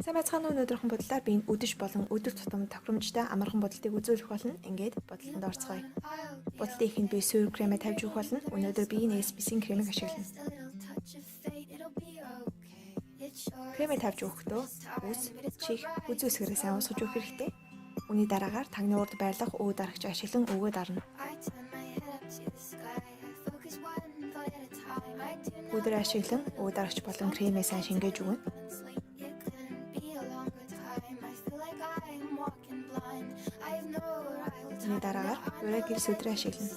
Сайн байцгаана уу. Өнөөдрийн бодлоор би өдөж болон өдөр тутам тохиромжтой амархан бодлыг үзүүлэх болно. Ингээд бодлолд орцгоё. Бодлын ихэнд би сүйр кремээ тавьж өгөх болно. Өнөөдөр би Nespresso кремийг ашиглана. Кремээ тавьж өгөхдөө үс, чих, үз үсгэрээ сайн усгаж өгөх хэрэгтэй. Үүний дараагаар тагны урд байлгах өө дарагч ашиглан өвгөө дарна. Өдөр ашиглан өө дарагч болон кремээ сайн шингээж өгнө. Үүний дараагаар ураа гэрс өдрөө ашиглана.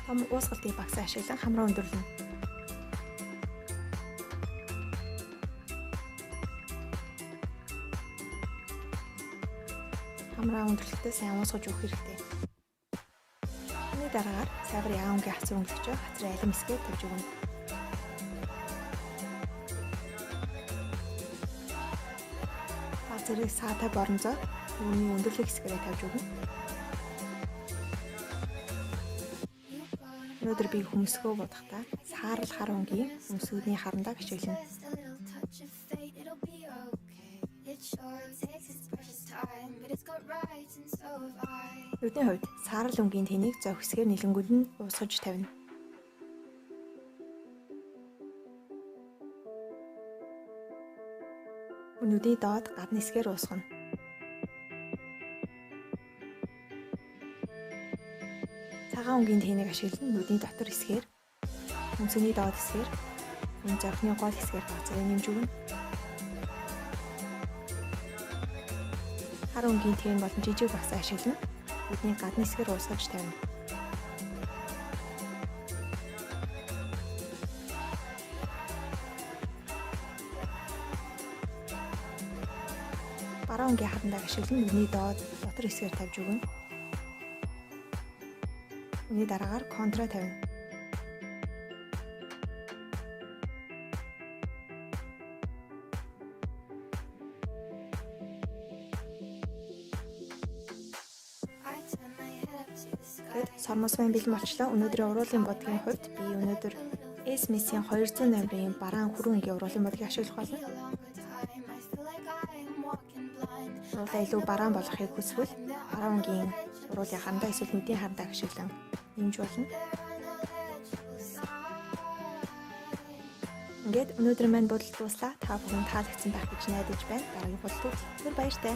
Том уусгалтын багсаа ашиглан хамраа өндөрлөнө. Хамраа өндөрлөхдөө сайн уусгаж өгөх хэрэгтэй. Үүний дараагаар саврын аавынгийн хацар өнгөлөгчөө хацрын алим хэсгээ тавьж өгнө. Хацрыг саатай боронзоо үүний өндөрлөх хэсгээрээ тавьж өгнө. Өнөөдөр би хөмсгөө бодохдаа саарл хар өнгийн хөмсгөний харандааг ашиглана. Нүдний хувьд саарл өнгийн тэнийг зов хэсгээр нэлэнгүүд нь уусгаж тавина. Нүдний доод гадны хэсгээр уусгана. Цагаан өнгийн тэнийг ашиглан нүдний дотор хэсгээр, хөмсгөний доод хэсгээр, энэ зовхны гол хэсгээр бацрыг нэмж өгнө. Хар өнгийн тэн болон жижиг багсаа ашиглан нүдний гадны хэсгээр уусгаж тавина. Баруун өнгийн харандааг ашиглан нүдний доод дотор хэсгээр тавьж өгнө. Үүний дараагаар контра тавина. Сормос маань бэлэн болчлоо. Өнөөдрийн уруулын бодгийн хувьд би өнөөдөр Nespresso 200 номерын бараан хүрэн өнгийн уруулын бодгийг ашиглах болно. Уруулаа илүү бараан болгохыг хүсвэл бараан өнгийн уруулын харандаа эсвэл нүдийн харандааг ашиглан нэмж болно. Ингээд өнөөдөр маань бодол дуслаа. Та бүхэн таалагдсан байх гэж найдаж байна. Дараагийн бодлууд баяртай.